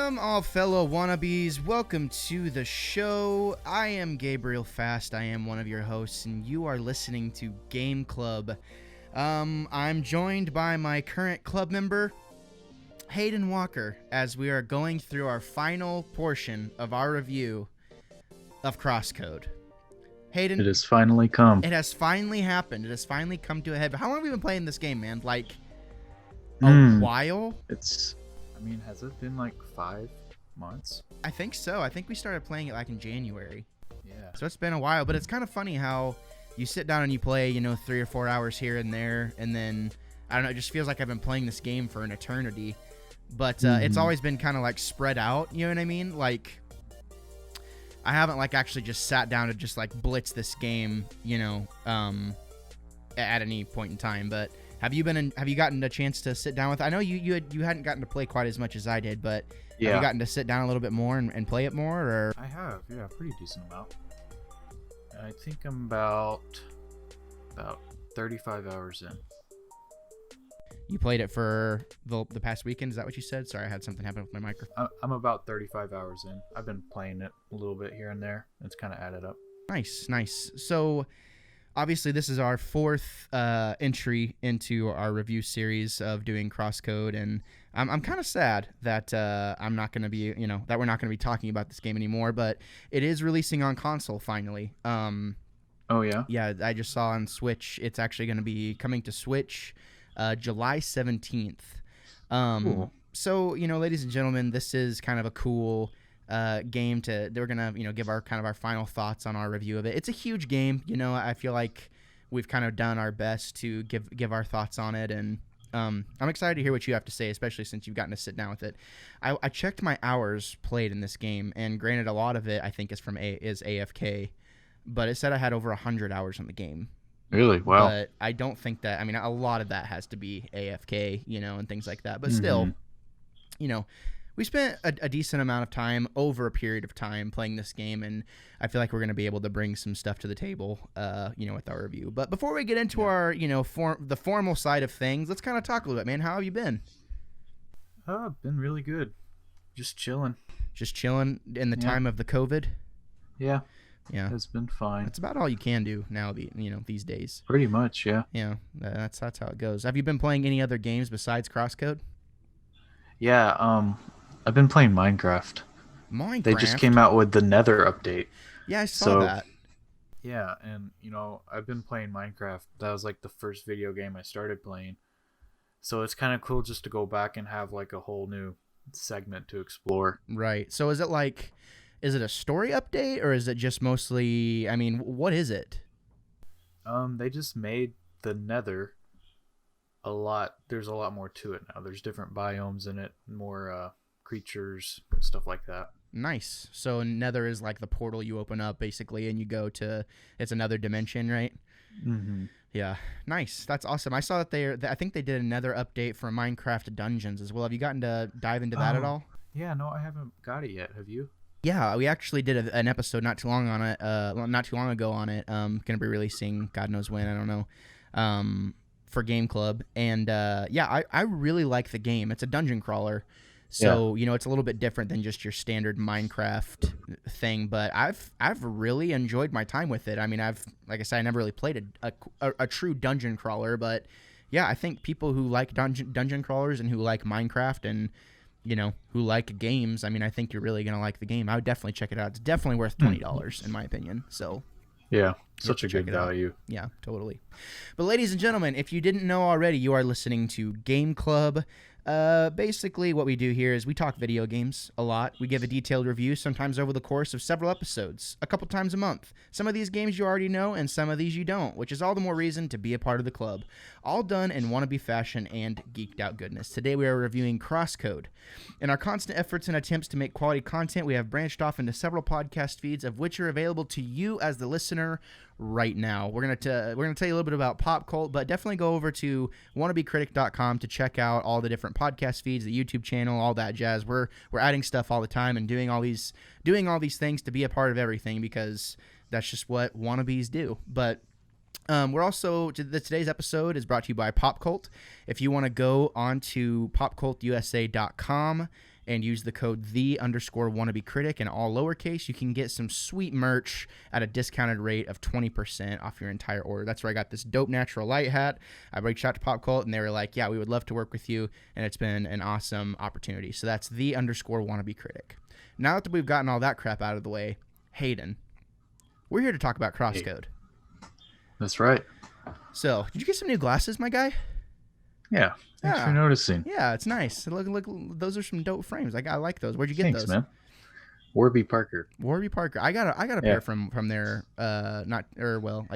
Welcome, all fellow wannabes. Welcome to the show. I am Gabriel Fast. I am one of your hosts, and you are listening to Game Club. I'm joined by my current club member, Hayden Walker, as we are going through our final portion of our review of CrossCode. Hayden, it has finally come. It has finally happened. It has finally come to a head. How long have we been playing this game, man? Like a while? Has it been like 5 months? I think so. I think we started playing it like in January. Yeah. So it's been a while, but it's kind of funny how you sit down and you play, 3 or 4 hours here and there, and then, I don't know, it just feels like I've been playing this game for an eternity. But it's always been kind of like spread out, you know what I mean? Like, I haven't like actually just sat down to just like blitz this game, at any point in time. But have you gotten a chance to sit down with? I know you hadn't gotten to play quite as much as I did, but have you gotten to sit down a little bit more and play it more? Or I have, yeah, pretty decent amount. I think I'm about 35 hours in. You played it for the past weekend? Is that what you said? Sorry, I had something happen with my microphone. I'm about 35 hours in. I've been playing it a little bit here and there. It's kind of added up. Nice. So, obviously, this is our fourth entry into our review series of doing CrossCode, and I'm kind of sad that I'm not going to be, that we're not going to be talking about this game anymore. But it is releasing on console finally. Oh yeah. Yeah, I just saw on Switch. It's actually going to be coming to Switch July 17th. Cool. So, ladies and gentlemen, this is kind of a cool game we're going to, give our final thoughts on our review of it. It's a huge game. I feel like we've kind of done our best to give our thoughts on it. And I'm excited to hear what you have to say, especially since you've gotten to sit down with it. I checked my hours played in this game, and granted, a lot of it I think is is AFK, but it said I had over 100 hours on the game. Really? Wow. But I don't think that, a lot of that has to be AFK, and things like that. But still, we spent a decent amount of time over a period of time playing this game, and I feel like we're going to be able to bring some stuff to the table, with our review. But before we get into our, the formal side of things, let's kind of talk a little bit, man. How have you been? Been really good. Just chilling. Just chilling in the time of the COVID? Yeah. Yeah, it's been fine. That's about all you can do now. These days. Pretty much, yeah. Yeah, that's how it goes. Have you been playing any other games besides CrossCode? Yeah, I've been playing Minecraft. They just came out with the Nether update. Yeah, I saw that. Yeah, and I've been playing Minecraft. That was like the first video game I started playing. So it's kind of cool just to go back and have like a whole new segment to explore. Right. So is it a story update, or is it just mostly, what is it? They just made the Nether there's a lot more to it now. There's different biomes in it, more creatures, stuff like that. Nice. So Nether is like the portal you open up basically, and you go to, it's another dimension, right? Mm-hmm. Yeah. Nice. That's awesome. I saw that I think they did another update for Minecraft Dungeons as well. Have you gotten to dive into that at all? Yeah, no, I haven't got it yet. Have you? Yeah, we actually did an episode not too long ago on it. Gonna be releasing God knows when, I don't know, for Game Club. And I really like the game. It's a dungeon crawler, so it's a little bit different than just your standard Minecraft thing. But I've really enjoyed my time with it. Like I said, I never really played a true dungeon crawler, but yeah, I think people who like dungeon crawlers and who like Minecraft and who like games, I think you're really going to like the game. I would definitely check it out. It's definitely worth $20 in my opinion. So yeah, such a good value. Yeah, totally. But ladies and gentlemen, if you didn't know already, you are listening to Game Club. Basically what we do here is we talk video games a lot. We give a detailed review, sometimes over the course of several episodes, a couple times a month. Some of these games you already know, and some of these you don't, which is all the more reason to be a part of the club. All done in wannabe fashion and geeked out goodness. Today we are reviewing CrossCode. In our constant efforts and attempts to make quality content, we have branched off into several podcast feeds, of which are available to you as the listener right now. We're gonna tell you a little bit about Pop Cult, but definitely go over to wannabecritic.com to check out all the different podcast feeds, the YouTube channel, all that jazz. We're adding stuff all the time and doing all these things to be a part of everything, because that's just what wannabes do. But we're also today's episode is brought to you by Pop Cult. If you want to go on to popcultusa.com and use the code _wannabecritic in all lowercase. You can get some sweet merch at a discounted rate of 20% off your entire order. That's where I got this dope natural light hat. I reached out to Popcult, and they were like, yeah, we would love to work with you, and it's been an awesome opportunity. So that's _wannabecritic. Now that we've gotten all that crap out of the way, Hayden, we're here to talk about CrossCode. That's right. So, did you get some new glasses, my guy? Yeah. Thanks for noticing. Yeah, it's nice. Look, those are some dope frames. I like those. Where'd you get those? Thanks, man. Warby Parker. I got a pair from there. I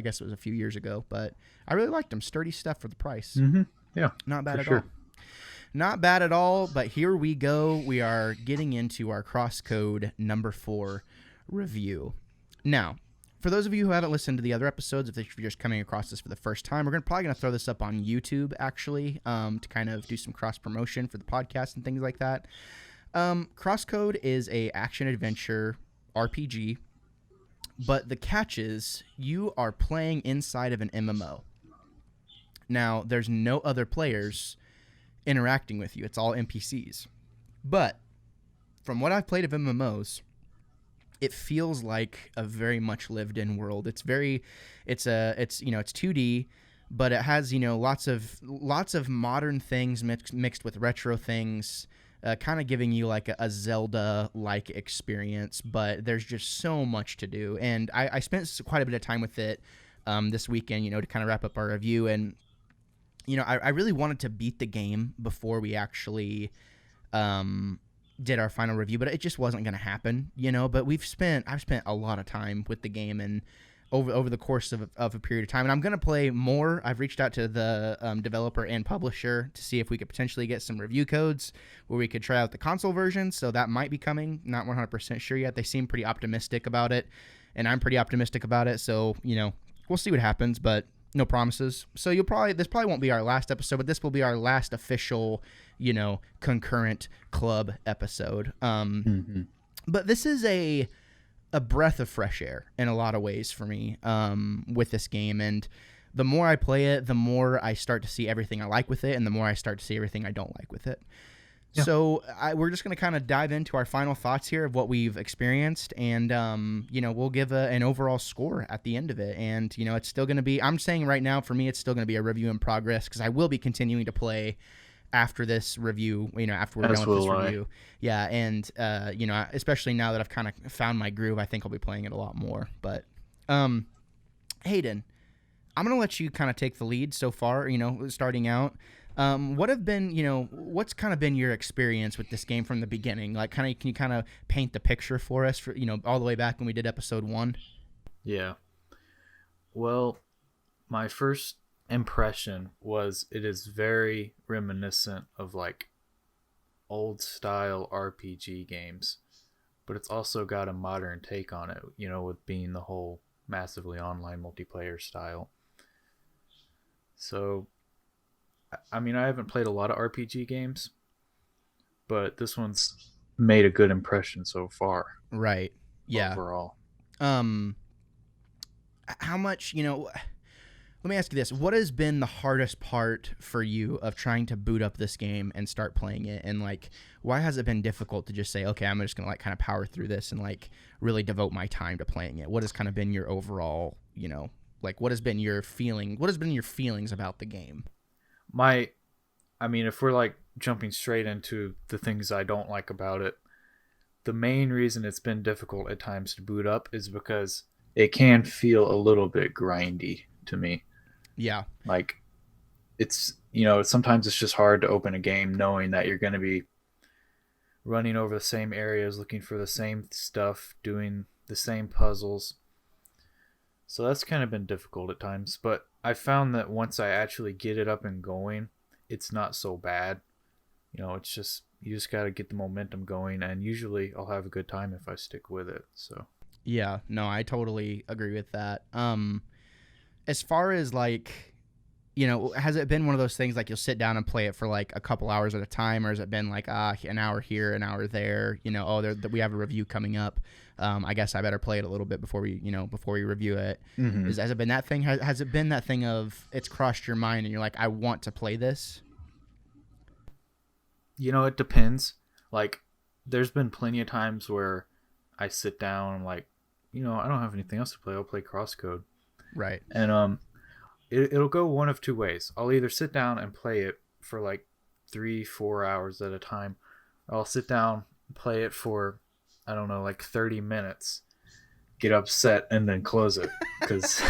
guess it was a few years ago, but I really liked them. Sturdy stuff for the price. Mm-hmm. Yeah. Not bad at all. Not bad at all. But here we go. We are getting into our CrossCode number 4 review. Now, for those of you who haven't listened to the other episodes, if you're just coming across this for the first time, we're probably going to throw this up on YouTube, actually, to kind of do some cross-promotion for the podcast and things like that. CrossCode is a action-adventure RPG, but the catch is you are playing inside of an MMO. Now, there's no other players interacting with you. It's all NPCs. But from what I've played of MMOs, it feels like a very much lived in world. It's 2D, but it has, lots of modern things mixed with retro things, kind of giving you like a Zelda-like experience, but there's just so much to do. And I spent quite a bit of time with it this weekend, to kind of wrap up our review. And, I really wanted to beat the game before we actually did our final review, but it just wasn't going to happen, but I've spent a lot of time with the game and over the course of a period of time, and I'm going to play more. I've reached out to the developer and publisher to see if we could potentially get some review codes where we could try out the console version, so that might be coming. Not 100% sure yet. They seem pretty optimistic about it, and I'm pretty optimistic about it, so, we'll see what happens, but no promises. So this probably won't be our last episode, but this will be our last official, concurrent club episode. But this is a breath of fresh air in a lot of ways for me with this game. And the more I play it, the more I start to see everything I like with it, and the more I start to see everything I don't like with it. Yeah. So we're just going to kind of dive into our final thoughts here of what we've experienced, and we'll give an overall score at the end of it. And it's still going to be, I'm saying right now, for me, it's still going to be a review in progress, because I will be continuing to play after this review, after we're done with this review. Yeah, and especially now that I've kind of found my groove, I think I'll be playing it a lot more. But Hayden, I'm going to let you kind of take the lead so far, starting out. What's kind of been your experience with this game from the beginning? Like, can you kind of paint the picture for us for, all the way back when we did episode 1? Yeah. Well, my first impression was it is very reminiscent of like old style RPG games, but it's also got a modern take on it, with being the whole massively online multiplayer style. So, I mean, I haven't played a lot of RPG games, but this one's made a good impression so far. Right. Yeah. Overall. How much, let me ask you this. What has been the hardest part for you of trying to boot up this game and start playing it? And like, why has it been difficult to just say, okay, I'm just going to like kind of power through this and like really devote my time to playing it? What has kind of been your overall, like what has been your feelings about the game? If we're like jumping straight into the things I don't like about it, the main reason it's been difficult at times to boot up is because it can feel a little bit grindy to me. Yeah. Like it's, sometimes it's just hard to open a game knowing that you're going to be running over the same areas, looking for the same stuff, doing the same puzzles. So that's kind of been difficult at times, but I found that once I actually get it up and going, it's not so bad. It's just, you just got to get the momentum going, and usually I'll have a good time if I stick with it. So yeah, no, I totally agree with that. As far as like, has it been one of those things like you'll sit down and play it for like a couple hours at a time, or has it been like an hour here, an hour there? We have a review coming up. I guess I better play it a little bit before we review it. Mm-hmm. Has it been that thing? Has it been that thing of it's crossed your mind and you're like, I want to play this? It depends. Like there's been plenty of times where I sit down and like, I don't have anything else to play. I'll play Crosscode, Right. and it'll go one of two ways. I'll either sit down and play it for like 3-4 hours at a time, or I'll sit down and play it for, I don't know, like 30 minutes, get upset, and then close it. Because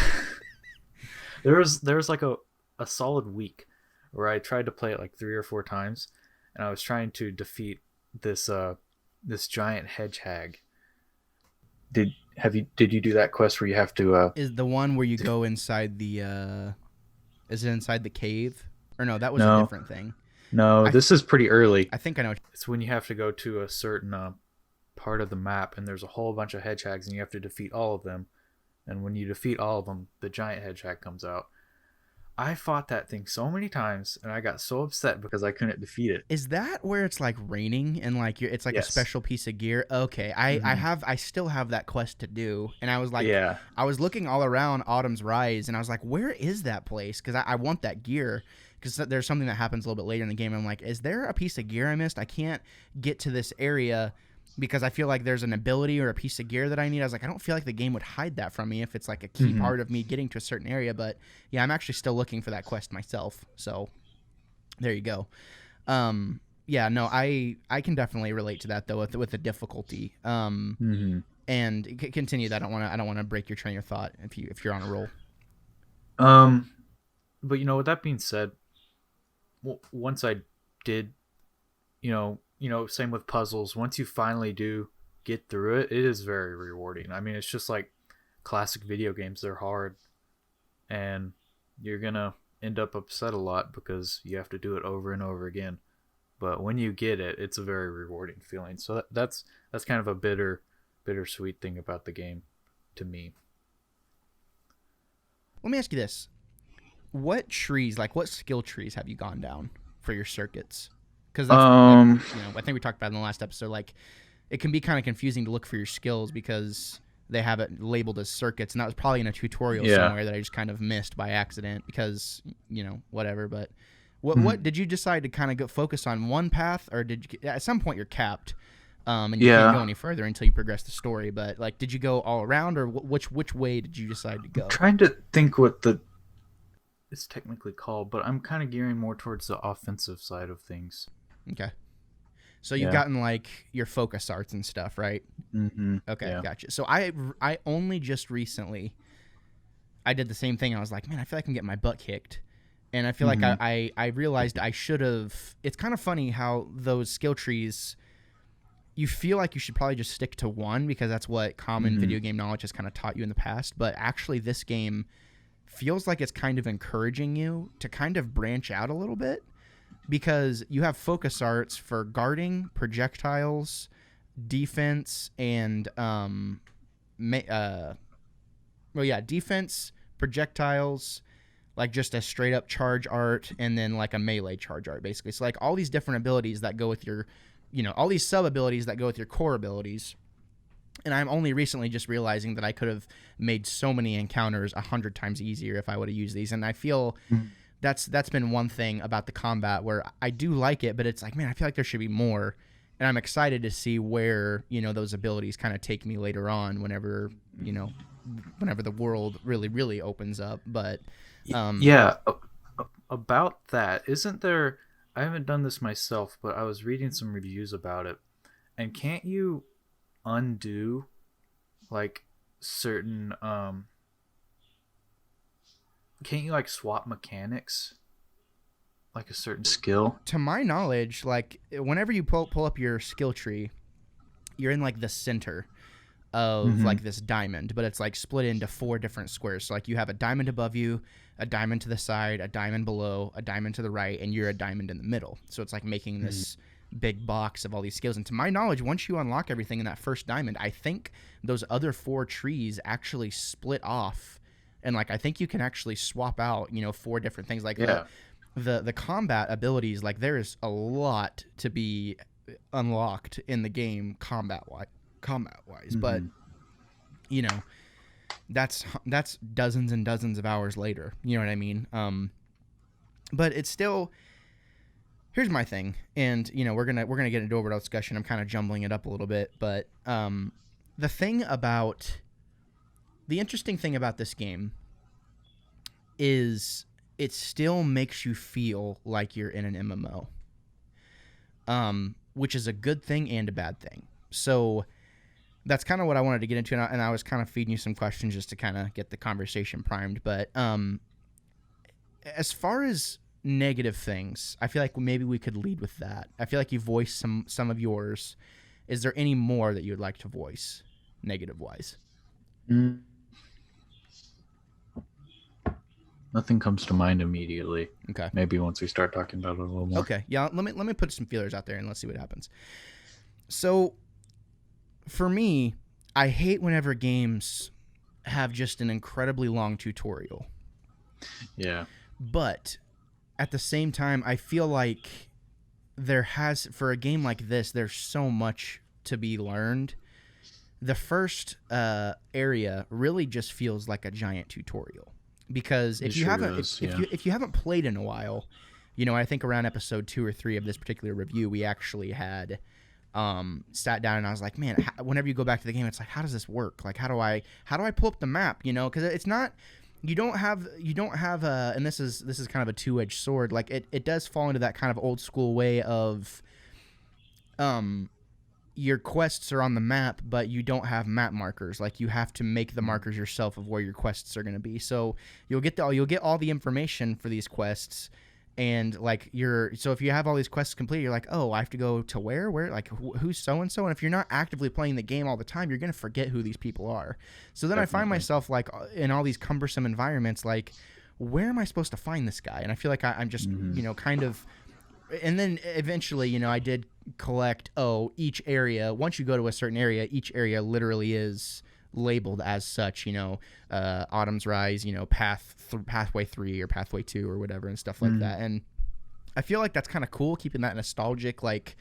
there was like a solid week where I tried to play it like 3 or 4 times, and I was trying to defeat this giant hedgehog. Did you do that quest where you have to Is the one where you go inside the is it inside the cave? Or no, that was a No. different thing. No, this is pretty early. I think I know. It's when you have to go to a certain part of the map, and there's a whole bunch of hedgehogs, and you have to defeat all of them. And when you defeat all of them, the giant hedgehog comes out. I fought that thing so many times, and I got so upset because I couldn't defeat it. Is that where it's like raining and like it's like Yes. a special piece of gear? Okay, I still have that quest to do, and I was like, Yeah. I was looking all around Autumn's Rise, and I was like, where is that place? Because I want that gear. Because there's something that happens a little bit later in the game. I'm like, is there a piece of gear I missed? I can't get to this area because I feel like there's an ability or a piece of gear that I need. I was like, I don't feel like the game would hide that from me if it's like a key part of me getting to a certain area. But yeah, I'm actually still looking for that quest myself. So there you go. Yeah, no, I can definitely relate to that though with the difficulty. And continue that. I don't want to break your train of thought if you're on a roll. But with that being said, once I did, same with puzzles. Once you finally do get through it, it is very rewarding. I mean, it's just like classic video games. They're hard, and you're gonna end up upset a lot because you have to do it over and over again. But when you get it, it's a very rewarding feeling. So that's kind of a bittersweet thing about the game to me. Let me ask you this. What skill trees have you gone down for your circuits? Because I think we talked about it in the last episode. Like, it can be kind of confusing to look for your skills because they have it labeled as circuits, and that was probably in a tutorial somewhere that I just kind of missed by accident because whatever. But what did you decide to kind of focus on one path, or did you, at some point you're capped, and you can't go any further until you progress the story? But like, did you go all around, or which way did you decide to go? I'm trying to think what it's technically called, but I'm kind of gearing more towards the offensive side of things. Okay. So you've gotten like your focus arts and stuff, right? Mm-hmm. Okay, yeah. gotcha. So I only just recently I did the same thing. I was like, man, I feel like I'm getting my butt kicked. And I feel like I realized I should have. It's kind of funny how those skill trees, you feel like you should probably just stick to one because that's what common video game knowledge has kind of taught you in the past. But actually this game feels like it's kind of encouraging you to kind of branch out a little bit because you have focus arts for guarding, projectiles, defense, and defense, projectiles, like just a straight up charge art, and then like a melee charge art basically. So like all these different abilities that go with your, all these sub abilities that go with your core abilities. And I'm only recently just realizing that I could have made so many encounters 100 times easier if I would have used these. And I feel that's been one thing about the combat where I do like it, but it's like, man, I feel like there should be more. And I'm excited to see where, those abilities kind of take me later on whenever the world really, really opens up. But about that, isn't there, I haven't done this myself, but I was reading some reviews about it. And can't you undo like certain can't you like swap mechanics like a certain skill? To my knowledge, like whenever you pull up your skill tree, you're in like the center of like this diamond, but it's like split into 4 different squares. So like you have a diamond above you, a diamond to the side, a diamond below, a diamond to the right, and you're a diamond in the middle. So it's like making this big box of all these skills. And to my knowledge, once you unlock everything in that first diamond, I think those other 4 trees actually split off, and like I think you can actually swap out 4 different things. Like the combat abilities, like there is a lot to be unlocked in the game combat wise, but that's dozens and dozens of hours later, you know what I mean? But it's still, here's my thing, and we're gonna get into overall discussion. I'm kind of jumbling it up a little bit, but the interesting thing about this game is it still makes you feel like you're in an MMO, which is a good thing and a bad thing. So that's kind of what I wanted to get into, and I was kind of feeding you some questions just to kind of get the conversation primed. But as far as negative things, I feel like maybe we could lead with that. I feel like you voiced some of yours. Is there any more that you would like to voice, negative-wise? Nothing comes to mind immediately. Okay. Maybe once we start talking about it a little more. Okay. Yeah. Let me put some feelers out there and let's see what happens. So, for me, I hate whenever games have just an incredibly long tutorial. Yeah. But at the same time, I feel like for a game like this, there's so much to be learned. The first area really just feels like a giant tutorial. Because if you haven't played in a while, I think around episode 2 or 3 of this particular review, we actually had sat down and I was like, man, whenever you go back to the game, it's like, how does this work? Like, how do I pull up the map? Because it's not, you don't have and this is kind of a two-edged sword. Like it does fall into that kind of old school way of, your quests are on the map, but you don't have map markers. Like you have to make the markers yourself of where your quests are going to be. So you'll get all the information for these quests, and so if you have all these quests complete, you're like, oh, I have to go to where, like who's so and so. And if you're not actively playing the game all the time, you're going to forget who these people are. So then Definitely. I find myself like in all these cumbersome environments, like where am I supposed to find this guy? And I feel like I'm just kind of. And then eventually, I did collect, each area, once you go to a certain area, each area literally is labeled as such, Autumn's Rise, Pathway 3 or Pathway 2 or whatever and stuff like that. And I feel like that's kind of cool, keeping that nostalgic, like,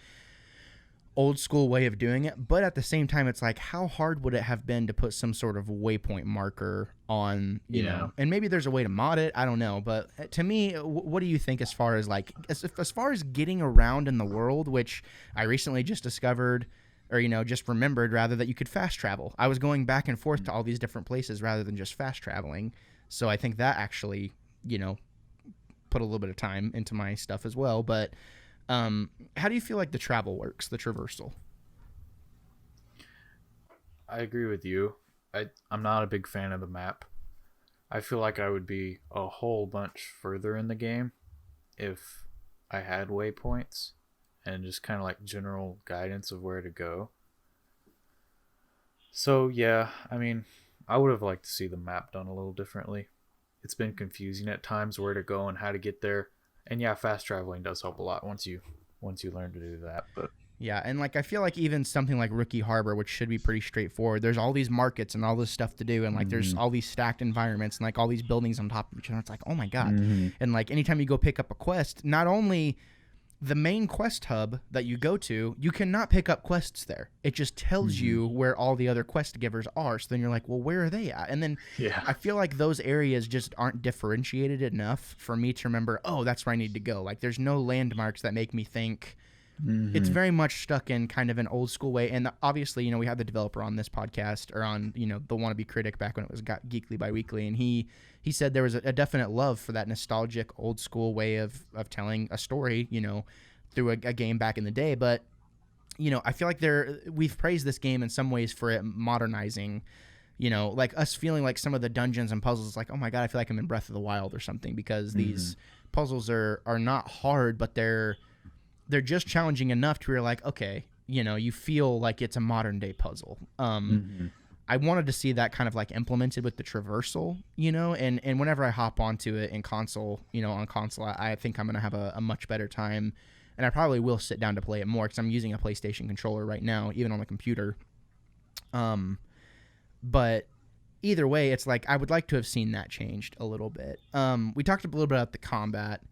old school way of doing it. But at the same time, it's like, how hard would it have been to put some sort of waypoint marker on, you know? And maybe there's a way to mod it. I don't know. But to me, what do you think as far as as far as getting around in the world, which I recently just discovered, or, just remembered rather, that you could fast travel. I was going back and forth to all these different places rather than just fast traveling. So I think that actually, put a little bit of time into my stuff as well. But how do you feel like the travel works, the traversal? I agree with you. I'm not a big fan of the map. I feel like I would be a whole bunch further in the game if I had waypoints and just kind of like general guidance of where to go. So yeah, I mean, I would have liked to see the map done a little differently. It's been confusing at times where to go and how to get there. And yeah, fast traveling does help a lot once you learn to do that. But yeah, and I feel like even something like Rookie Harbor, which should be pretty straightforward, there's all these markets and all this stuff to do, and there's all these stacked environments and all these buildings on top of each other. It's like, oh my god. And anytime you go pick up a quest, not only the main quest hub that you go to, you cannot pick up quests there. It just tells you where all the other quest givers are. So then you're like, well, where are they at? And then I feel like those areas just aren't differentiated enough for me to remember, oh, that's where I need to go. There's no landmarks that make me think. It's very much stuck in kind of an old school way. And obviously, we had the developer on this podcast, or on, the Wannabe Critic back when it was Geekly Biweekly. And he said there was a definite love for that nostalgic old school way of telling a story, through a game back in the day. But, I feel like we've praised this game in some ways for it modernizing, us feeling like some of the dungeons and puzzles, like, oh my God, I feel like I'm in Breath of the Wild or something, because these puzzles are not hard, but they're just challenging enough to where you're like, okay, you feel like it's a modern day puzzle. I wanted to see that kind of implemented with the traversal, and whenever I hop onto it in console, on console, I think I'm going to have a much better time, and I probably will sit down to play it more because I'm using a PlayStation controller right now, even on the computer. But either way, it's like I would like to have seen that changed a little bit. We talked a little bit about the combat.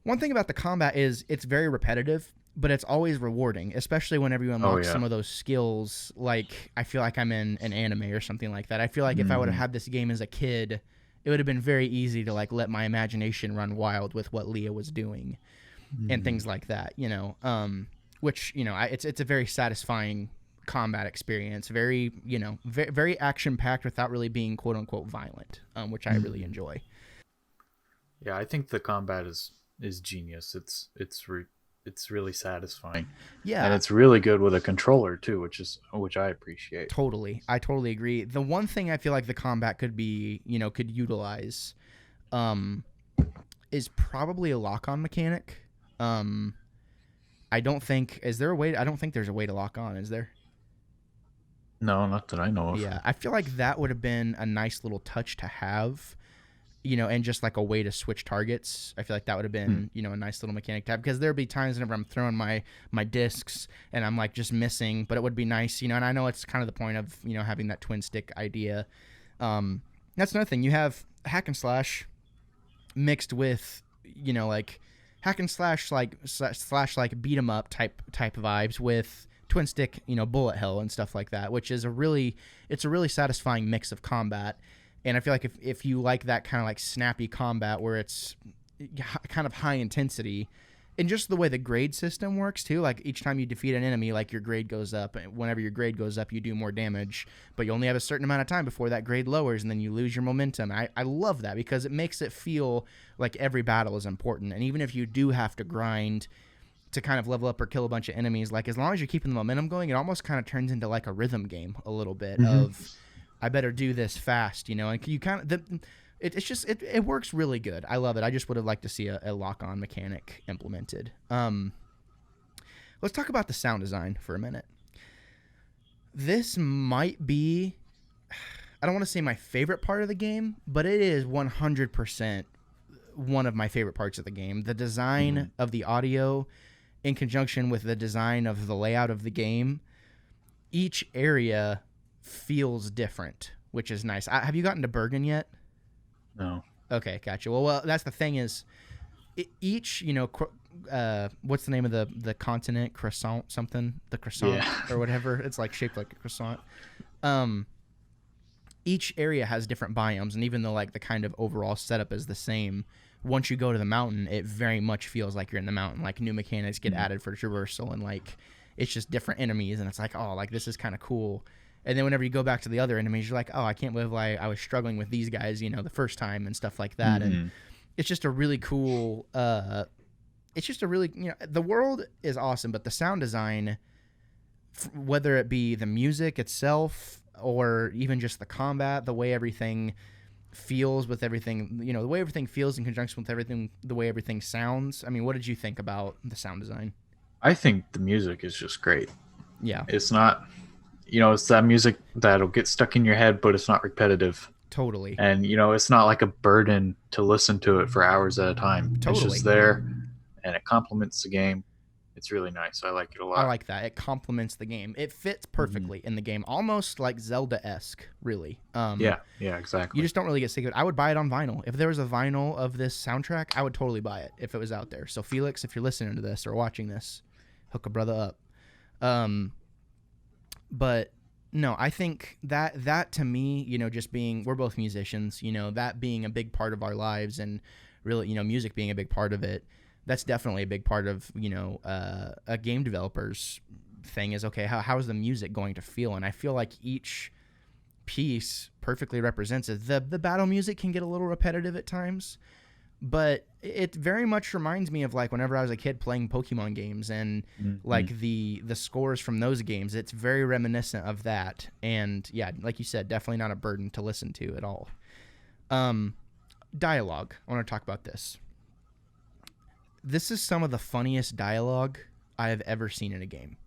One thing about the combat is it's very repetitive, but it's always rewarding, especially whenever you unlock some of those skills. I feel like I'm in an anime or something like that. I feel like if I would have had this game as a kid, it would have been very easy to let my imagination run wild with what Leah was doing. and things like that, which, it's a very satisfying combat experience, very, very action packed without really being quote unquote violent, which I really enjoy. Yeah, I think the combat is genius. It's really satisfying. Yeah. And it's really good with a controller too, which I appreciate. Totally. I totally agree. The one thing I feel like the combat could be, could utilize, is probably a lock-on mechanic. I don't think there's a way to lock on, is there? No, not that I know of. Yeah, I feel like that would have been a nice little touch to have, and just like a way to switch targets. I feel like that would have been, a nice little mechanic to have, because there'd be times whenever I'm throwing my discs and I'm like just missing, but it would be nice, and I know it's kind of the point of, having that twin stick idea. That's another thing. You have hack and slash mixed with, like hack and slash, like like beat 'em up type vibes with twin stick, bullet hell and stuff like that, which is a really satisfying mix of combat. And I feel like if you like that kind of like snappy combat where it's kind of high intensity, and just the way the grade system works too, like each time you defeat an enemy, like your grade goes up, and whenever your grade goes up, you do more damage, but you only have a certain amount of time before that grade lowers, and then you lose your momentum. I love that, because it makes it feel like every battle is important. And even if you do have to grind to kind of level up or kill a bunch of enemies, like as long as you're keeping the momentum going, it almost kind of turns into like a rhythm game a little bit of, I better do this fast, and you kind of, it works really good. I love it. I just would have liked to see a lock-on mechanic implemented. Let's talk about the sound design for a minute. This might be, I don't want to say my favorite part of the game, but it is 100% one of my favorite parts of the game. The design of the audio in conjunction with the design of the layout of the game, each area feels different, which is nice. Have you gotten to Bergen yet? No. Okay, gotcha. Well, that's the thing is, each, what's the name of the continent? Croissant something? The croissant or whatever. It's like shaped like a croissant. Each area has different biomes, and even though like the kind of overall setup is the same, once you go to the mountain, it very much feels like you're in the mountain. Like new mechanics get added for traversal, and like it's just different enemies, and it's like, oh, like this is kind of cool. And then whenever you go back to the other enemies, you're like, oh, I can't believe I was struggling with these guys, the first time and stuff like that. And it's just a really cool, the world is awesome, but the sound design, whether it be the music itself or even just the combat, the way everything feels with everything, the way everything feels in conjunction with everything, the way everything sounds. I mean, what did you think about the sound design? I think the music is just great. Yeah. It's not... it's that music that'll get stuck in your head, but it's not repetitive. Totally. And, it's not like a burden to listen to it for hours at a time. Totally. It's just there, and it complements the game. It's really nice. I like it a lot. I like that. It complements the game. It fits perfectly in the game, almost like Zelda-esque, really. Yeah, exactly. You just don't really get sick of it. I would buy it on vinyl. If there was a vinyl of this soundtrack, I would totally buy it if it was out there. So, Felix, if you're listening to this or watching this, hook a brother up. But no, I think that to me, just being, we're both musicians, that being a big part of our lives, and really, music being a big part of it, that's definitely a big part of, a game developer's thing is, okay, how is the music going to feel? And I feel like each piece perfectly represents it. The battle music can get a little repetitive at times, but it very much reminds me of like whenever I was a kid playing Pokemon games, and like the scores from those games, it's very reminiscent of that. And yeah, like you said, definitely not a burden to listen to at all. Dialogue. I want to talk about this. This is some of the funniest dialogue I have ever seen in a game.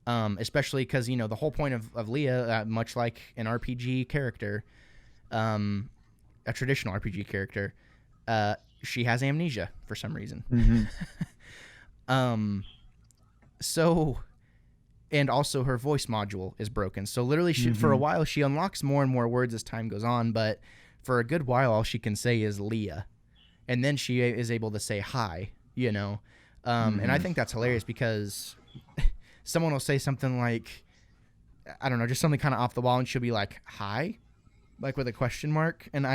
Especially because, the whole point of Leah, much like an RPG character, a traditional RPG character, she has amnesia for some reason. So, and also her voice module is broken. So literally for a while, she unlocks more and more words as time goes on, but for a good while, all she can say is Leah. And then she is able to say hi, and I think that's hilarious because someone will say something like, I don't know, just something kind of off the wall, and she'll be like, hi, like with a question mark. And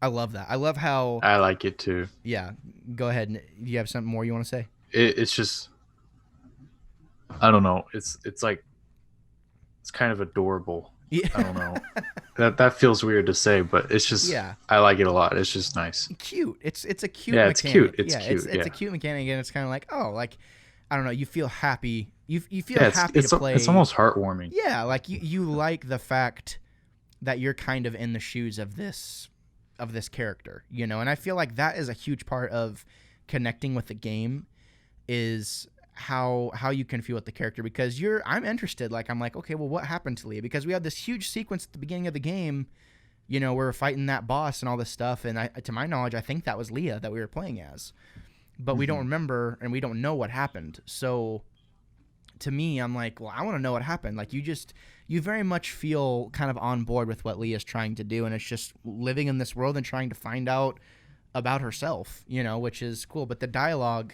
I love that. I love how. I like it too. Yeah, go ahead. Do you have something more you want to say? It's just I don't know. It's like it's kind of adorable. Yeah. I don't know. That feels weird to say, but it's just Yeah. I like it a lot. It's just nice. Cute. It's a cute Yeah, it's cute. mechanic. It's Yeah, cute. it's Yeah. a cute mechanic, and it's kind of like, oh, like I don't know. You feel happy. You feel Yeah, happy to it's play. almost heartwarming. Yeah, like you like the fact that you're kind of in the shoes of this character, you know. And I feel like that is a huge part of connecting with the game is how you can feel with the character because I'm interested. Like I'm like, okay, well, what happened to Leah? Because we had this huge sequence at the beginning of the game. You know, we're fighting that boss and all this stuff, and to my knowledge, I think that was Leah that we were playing as, but we don't remember and we don't know what happened. So to me, I'm like, well, I want to know what happened. Like you very much feel kind of on board with what Leah's trying to do, and it's just living in this world and trying to find out about herself, you know, which is cool. But the dialogue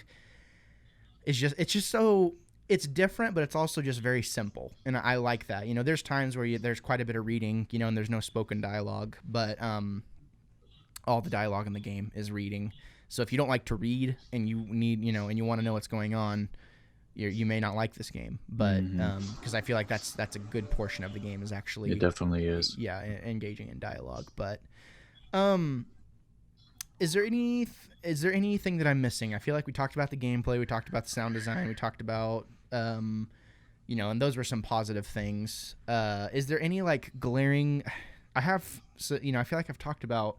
is just so it's different, but it's also just very simple, and I like that. You know, there's times where there's quite a bit of reading, you know, and there's no spoken dialogue, but all the dialogue in the game is reading. So if you don't like to read and you need, you know, and you want to know what's going on, you may not like this game, but because I feel like that's a good portion of the game is actually It definitely is. yeah engaging in dialogue. But um, is there anything that I'm missing? I feel like we talked about the gameplay, we talked about the sound design, we talked about you know, and those were some positive things. Is there any like glaring? You know, I feel like I've talked about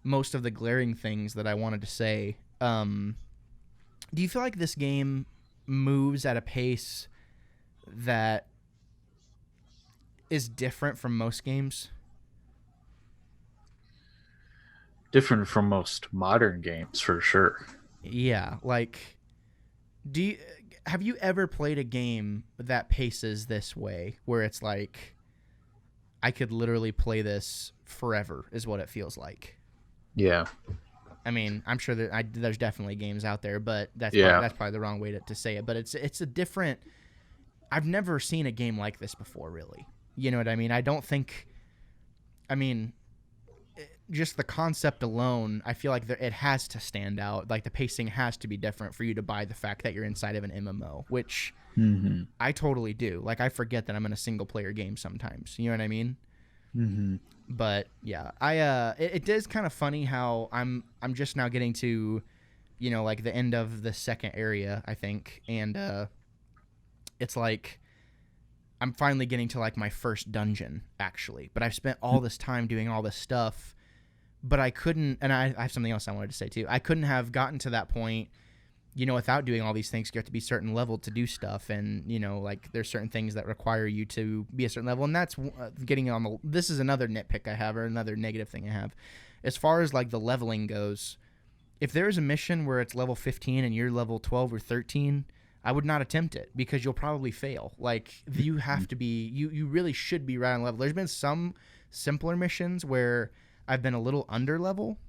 most of the glaring things that I wanted to say. Do you feel like this game moves at a pace that is different from most games? Different from most modern games for sure. Yeah, like do you, have you ever played a game that paces this way where it's like I could literally play this forever is what it feels like. Yeah. I mean, I'm sure that there's definitely games out there, but that's probably the wrong way to say it. But it's a different. I've never seen a game like this before, really. You know what I mean? I don't think. I mean, just the concept alone, I feel like it has to stand out. Like the pacing has to be different for you to buy the fact that you're inside of an MMO, which I totally do. Like I forget that I'm in a single player game sometimes. You know what I mean? But yeah, it is kind of funny how I'm just now getting to, you know, like the end of the second area, I think, and it's like I'm finally getting to like my first dungeon actually. But I've spent all this time doing all this stuff, but I couldn't. And I have something else I wanted to say too. I couldn't have gotten to that point, you know, without doing all these things. You have to be certain level to do stuff, and you know, like there's certain things that require you to be a certain level, and that's getting on the. This is another nitpick I have, or another negative thing I have, as far as like the leveling goes. If there is a mission where it's level 15 and you're level 12 or 13, I would not attempt it because you'll probably fail. Like you have to be, you really should be right on level. There's been some simpler missions where I've been a little under level,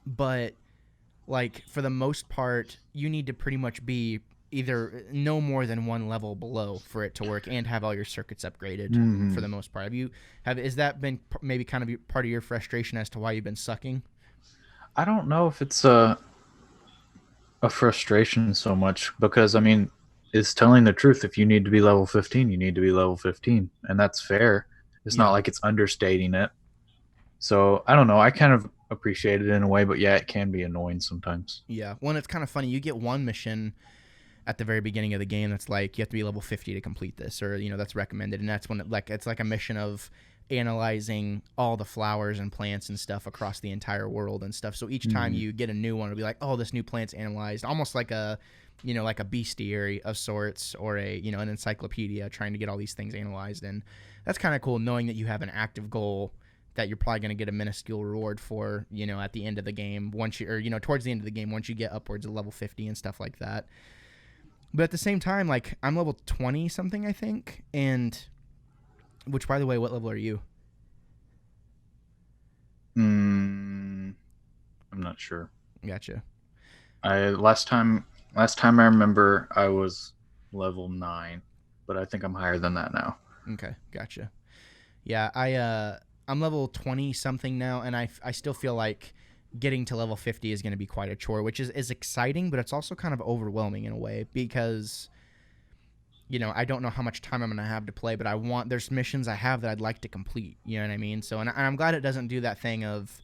but like for the most part, you need to pretty much be either no more than one level below for it to work and have all your circuits upgraded for the most part. Is that been maybe kind of part of your frustration as to why you've been sucking? I don't know if it's a frustration so much because I mean, it's telling the truth. If you need to be level 15, you need to be level 15, and that's fair. It's not like it's understating it. So I don't know. I kind of appreciate it in a way, but yeah, it can be annoying sometimes. Yeah. Well, and it's kind of funny. You get one mission at the very beginning of the game that's like you have to be level 50 to complete this, or you know that's recommended, and that's when it's like a mission of analyzing all the flowers and plants and stuff across the entire world and stuff. So each time you get a new one, it'll be like, oh, this new plant's analyzed, almost like a, you know, like a bestiary of sorts, or a, you know, an encyclopedia trying to get all these things analyzed. And that's kind of cool knowing that you have an active goal that you're probably going to get a minuscule reward for, you know, at the end of the game or, you know, towards the end of the game, once you get upwards of level 50 and stuff like that. But at the same time, like I'm level 20 something, I think. And which, by the way, what level are you? I'm not sure. Gotcha. Last time I remember I was level 9, but I think I'm higher than that now. Okay, gotcha. Yeah, I'm level 20 something now, and I still feel like getting to level 50 is going to be quite a chore, which is exciting, but it's also kind of overwhelming in a way because, I don't know how much time I'm going to have to play, but there's missions I have that I'd like to complete. You know what I mean? So, and I'm glad it doesn't do that thing of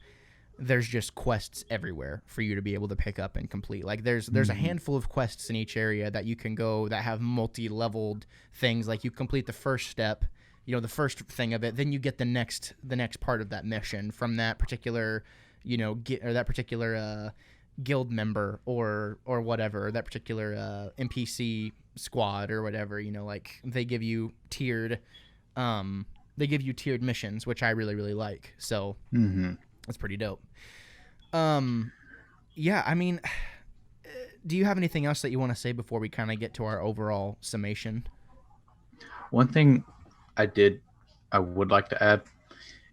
there's just quests everywhere for you to be able to pick up and complete. Like there's a handful of quests in each area that you can go that have multi-leveled things. Like you complete the first step, the first thing of it, then you get the next part of that mission from that particular that particular guild member or whatever, that particular NPC squad or whatever. Like they give you tiered missions, which I really really like. So that's pretty dope. Yeah, I mean, do you have anything else that you want to say before we kind of get to our overall summation? One thing I would like to add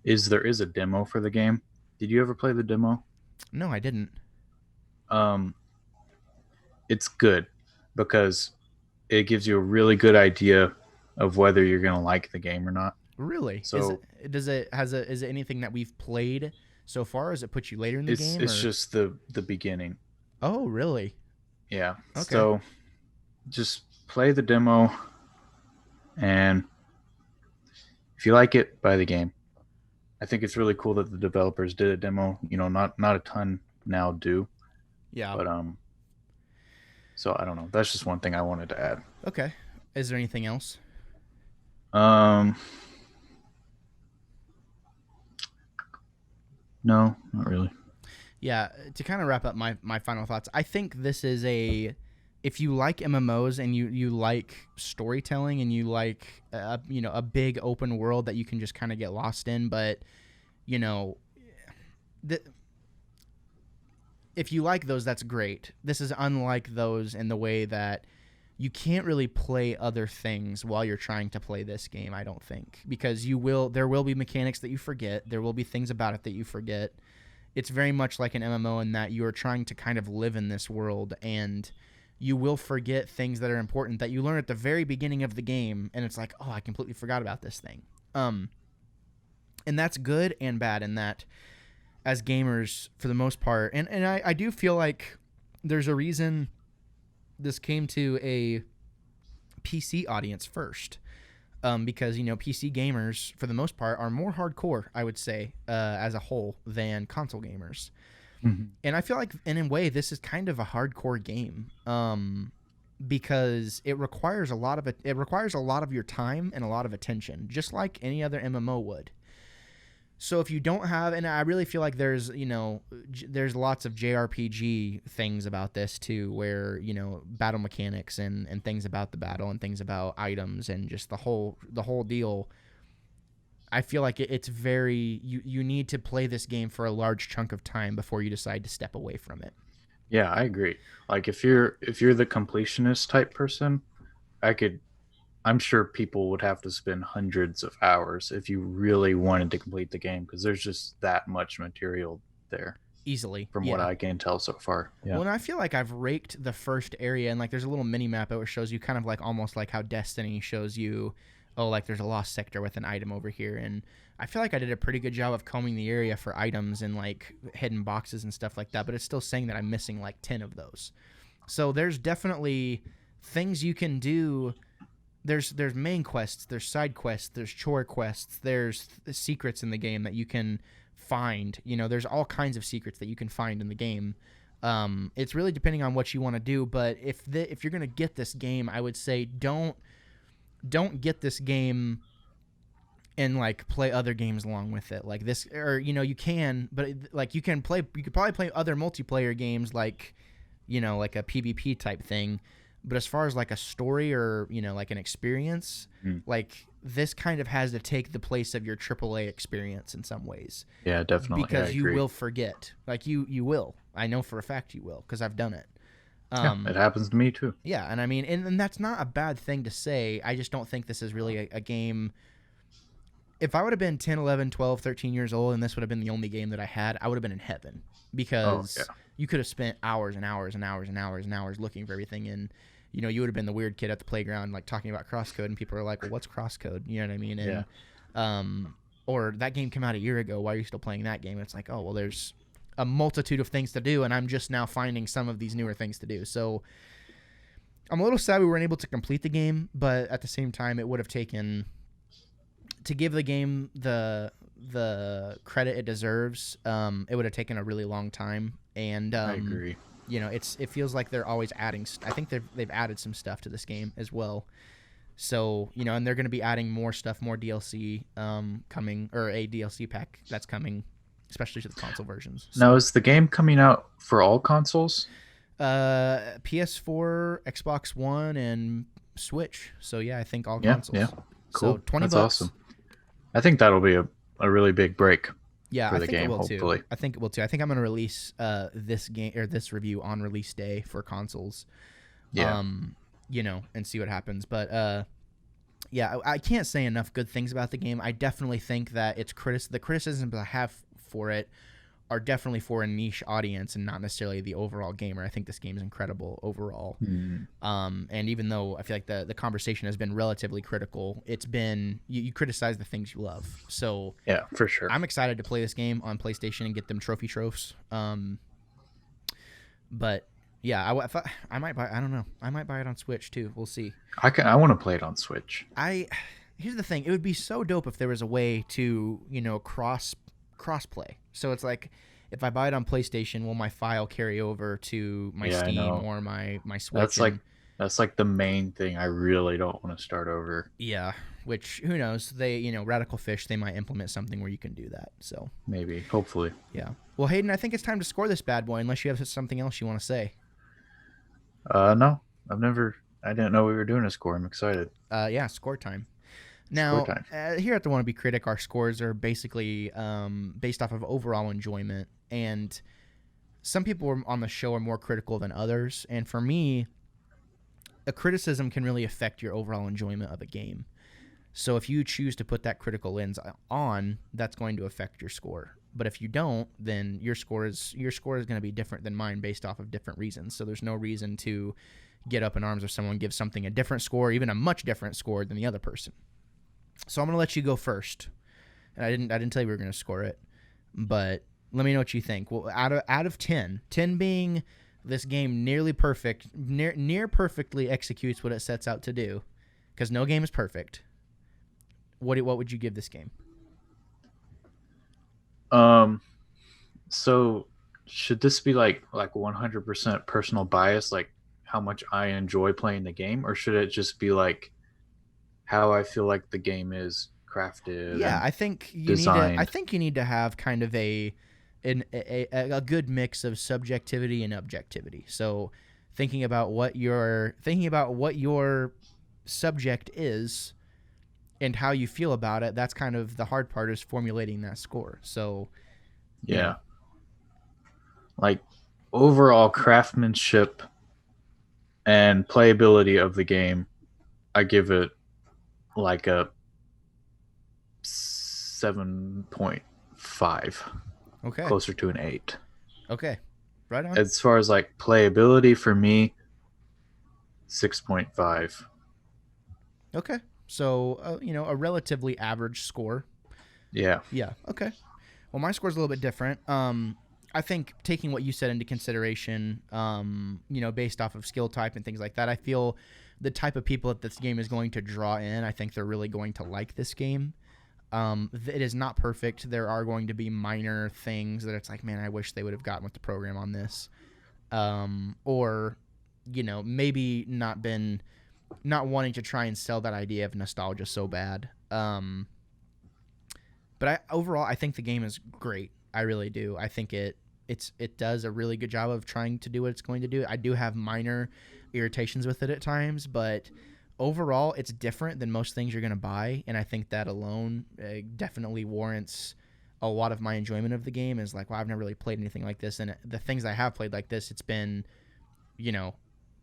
is there is a demo for the game. Did you ever play the demo? No, I didn't. It's good because it gives you a really good idea of whether you're going to like the game or not. Really? So is it anything that we've played so far? Or does it put you later in the game? It's just the beginning. Oh, really? Yeah. Okay. So just play the demo, and if you like it, buy the game. I think it's really cool that the developers did a demo. Not a ton now do. Yeah. But so I don't know. That's just one thing I wanted to add. Okay. Is there anything else? No, not really. Yeah, to kind of wrap up my final thoughts, I think this is if you like MMOs and you like storytelling and you like a big open world that you can just kind of get lost in, but if you like those, that's great. This is unlike those in the way that you can't really play other things while you're trying to play this game, I don't think, because there will be mechanics that you forget. There will be things about it that you forget. It's very much like an MMO in that you're trying to kind of live in this world, and you will forget things that are important that you learn at the very beginning of the game, and it's like, oh, I completely forgot about this thing. And that's good and bad in that as gamers, for the most part, and I do feel like there's a reason this came to a PC audience first. Because PC gamers for the most part are more hardcore, I would say, as a whole, than console gamers. Mm-hmm. And I feel like in a way this is kind of a hardcore game, because it requires a lot of your time and a lot of attention, just like any other MMO would. So if you don't have, and I really feel like there's lots of JRPG things about this too, where, battle mechanics and things about the battle and things about items and just the whole deal. I feel like it's very, you need to play this game for a large chunk of time before you decide to step away from it. Yeah, I agree. Like if you're the completionist type person, I'm sure people would have to spend hundreds of hours if you really wanted to complete the game, because there's just that much material there. Easily. From what I can tell so far. Yeah. Well, and I feel like I've raked the first area, and like there's a little mini map that shows you kind of like almost like how Destiny shows you, oh, like there's a lost sector with an item over here. And I feel like I did a pretty good job of combing the area for items and like hidden boxes and stuff like that, but it's still saying that I'm missing like 10 of those. So there's definitely things you can do. There's main quests, there's side quests, there's chore quests, there's secrets in the game that you can find. There's all kinds of secrets that you can find in the game. It's really depending on what you want to do, but if you're going to get this game, I would say don't get this game and like play other games along with it. Like this, or you can, but like you could probably play other multiplayer games like like a PvP type thing. But as far as like a story or, like an experience, like this kind of has to take the place of your AAA experience in some ways. Yeah, definitely. Because you will forget. Like you will. I know for a fact you will, because I've done it. It happens to me too. Yeah, and I mean, and that's not a bad thing to say. I just don't think this is really a game. If I would have been 10, 11, 12, 13 years old and this would have been the only game that I had, I would have been in heaven. Because you could have spent hours and hours and hours and hours and hours looking for everything, and you would have been the weird kid at the playground like talking about crosscode, and people are like, well, what's crosscode? You know what I mean? And or that game came out a year ago. Why are you still playing that game? It's like, oh, well, there's a multitude of things to do, and I'm just now finding some of these newer things to do. So I'm a little sad we weren't able to complete the game, but at the same time, it would have taken, to give the game the credit it deserves, it would have taken a really long time. And I agree. You know, it feels like they're always adding. I think they've added some stuff to this game as well. So, you know, and they're going to be adding more stuff, more DLC coming, or a DLC pack that's coming, especially to the console versions. So, Now, is the game coming out for all consoles? PS4, Xbox One, and Switch. So yeah, I think all Yeah, consoles. yeah. Cool. So 20 That's bucks. awesome. I think that'll be a really big break. Yeah, for I the think game, it will hopefully. too. I think it will too. I think I'm gonna release this game or this review on release day for consoles. Yeah. You know, and see what happens. But yeah, I can't say enough good things about the game. I definitely think that the criticisms I have for it are definitely for a niche audience and not necessarily the overall gamer. I think this game is incredible overall. And even though I feel like the conversation has been relatively critical, it's been you criticize the things you love. So Yeah, for sure. I'm excited to play this game on PlayStation and get them trophies. But yeah, I might buy. I don't know. I might buy it on Switch too. We'll see. I want to play it on Switch. Here's the thing. It would be so dope if there was a way to, you know, cross play. So it's like, if I buy it on PlayStation, will my file carry over to my Yeah, I Steam know. or my Switch? That's like the main thing. I really don't want to start over. Yeah, which who knows? They, you know, Radical Fish, they might implement something where you can do that. So Maybe, hopefully. yeah. Well, Hayden, I think it's time to score this bad boy. Unless you have something else you want to say. No, I didn't know we were doing a score. I'm excited. Yeah, score time. Now, Score here at the Wannabe Critic, our scores are basically based off of overall enjoyment. And some people on the show are more critical than others. And for me, a criticism can really affect your overall enjoyment of a game. So if you choose to put that critical lens on, that's going to affect your score. But if you don't, then your score is going to be different than mine based off of different reasons. So there's no reason to get up in arms if someone gives something a different score, even a much different score than the other person. So I'm going to let you go first. And I didn't tell you we were going to score it, but let me know what you think. Well, out of 10, 10 being this game nearly perfect, near perfectly executes what it sets out to do, because no game is perfect. What would you give this game? So should this be like 100% personal bias, like how much I enjoy playing the game, or should it just be like how I feel like the game is crafted? Yeah, and I think designed? I think you need to have kind of a good mix of subjectivity and objectivity. So thinking about what your subject is and how you feel about it, that's kind of the hard part, is formulating that score. So Yeah. Like overall craftsmanship and playability of the game, I give it like a 7.5, okay. closer to an 8. Okay. Right on. As far as like playability for me, 6.5. Okay. So, you know, a relatively average score. Yeah. Yeah. Okay. Well, my score's a little bit different. I think taking what you said into consideration, you know, based off of skill type and things like that, I feel the type of people that this game is going to draw in, I think they're really going to like this game. It is not perfect. There are going to be minor things that it's like, man, I wish they would have gotten with the program on this. Or, you know, maybe not wanting to try and sell that idea of nostalgia so bad. But overall, I think the game is great. I really do. I think it does a really good job of trying to do what it's going to do. I do have minor irritations with it at times, but overall, it's different than most things you're going to buy, and I think that alone definitely warrants a lot of my enjoyment of the game. Is like, well, I've never really played anything like this, and the things I have played like this, it's been, you know,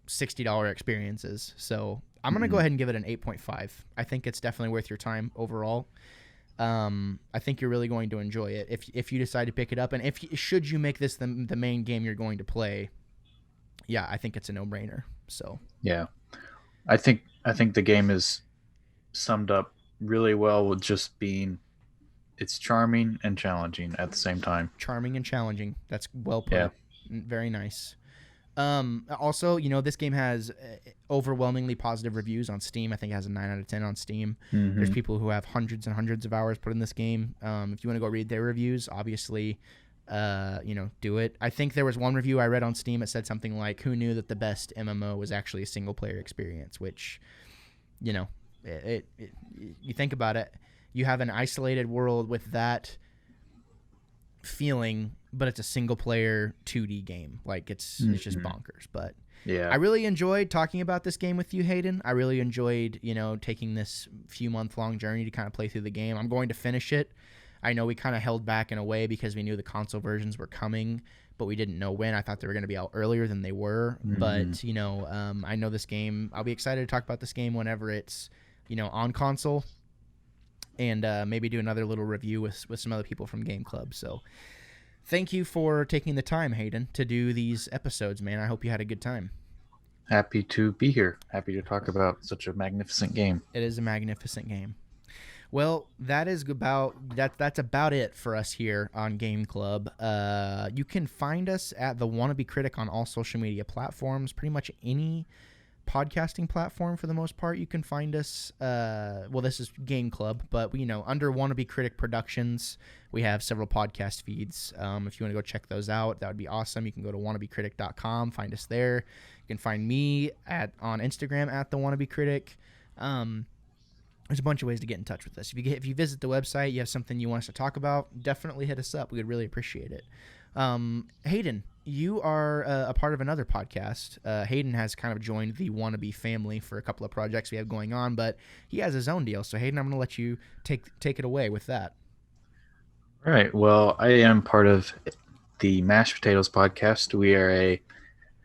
$60 experiences. So I'm going to go ahead and give it an 8.5. I think it's definitely worth your time overall. I think you're really going to enjoy it if you decide to pick it up, and should you make this the main game you're going to play. Yeah, I think it's a no-brainer. So Yeah. I think the game is summed up really well with just being it's charming and challenging at the same time. Charming and challenging. That's well put. Yeah. Very nice. Also, this game has overwhelmingly positive reviews on Steam. I think it has a 9 out of 10 on Steam. There's people who have hundreds and hundreds of hours put in this game. If you want to go read their reviews, obviously, do it. I think there was one review I read on Steam that said something like, "Who knew that the best MMO was actually a single player experience?" Which, you think about it, you have an isolated world with that feeling, but it's a single player 2D game. Like it's just bonkers. But yeah, I really enjoyed talking about this game with you, Hayden. I really enjoyed, taking this few month long journey to kind of play through the game. I'm going to finish it. I know we kind of held back in a way because we knew the console versions were coming, but we didn't know when. I thought they were going to be out earlier than they were. But, I know this game. I'll be excited to talk about this game whenever it's, on console, and maybe do another little review with some other people from Game Club. So thank you for taking the time, Hayden, to do these episodes, man. I hope you had a good time. Happy to be here. Happy to talk about such a magnificent game. It is a magnificent game. Well, that's about it for us here on Game Club. You can find us at The Wannabe Critic on all social media platforms, pretty much any podcasting platform for the most part. You can find us, this is Game Club, but under Wannabe Critic Productions, we have several podcast feeds. If you want to go check those out, that would be awesome. You can go to wannabecritic.com, find us there. You can find me on Instagram at The Wannabe Critic. There's a bunch of ways to get in touch with us. If you visit the website, you have something you want us to talk about, definitely hit us up. We would really appreciate it. Hayden, you are a part of another podcast. Hayden has kind of joined the Wannabe family for a couple of projects we have going on, but he has his own deal. So Hayden, I'm going to let you take it away with that. All right. Well, I am part of the Mashed Potatoes podcast. We are a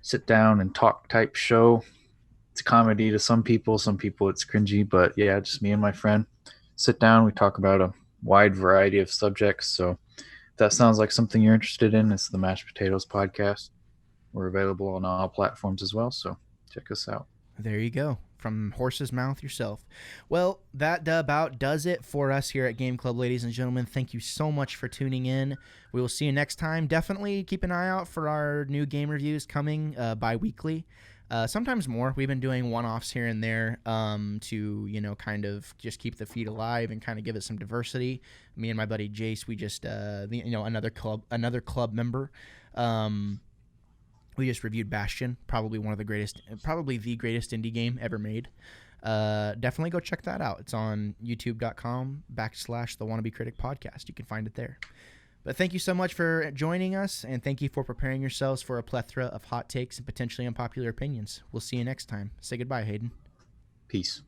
sit down and talk type show. It's comedy to some people it's cringy, but yeah, just me and my friend sit down. We talk about a wide variety of subjects. So if that sounds like something you're interested in, it's the Mashed Potatoes podcast. We're available on all platforms as well, so check us out. There you go. From horse's mouth yourself. Well, that about does it for us here at Game Club, ladies and gentlemen. Thank you so much for tuning in. We will see you next time. Definitely keep an eye out for our new game reviews coming bi-weekly. Sometimes more. We've been doing one-offs here and there to, kind of just keep the feed alive and kind of give it some diversity. Me and my buddy Jace, we just, another club member, we just reviewed Bastion, probably the greatest indie game ever made. Definitely go check that out. It's on youtube.com/The Wannabe Critic Podcast. You can find it there. But thank you so much for joining us, and thank you for preparing yourselves for a plethora of hot takes and potentially unpopular opinions. We'll see you next time. Say goodbye, Hayden. Peace.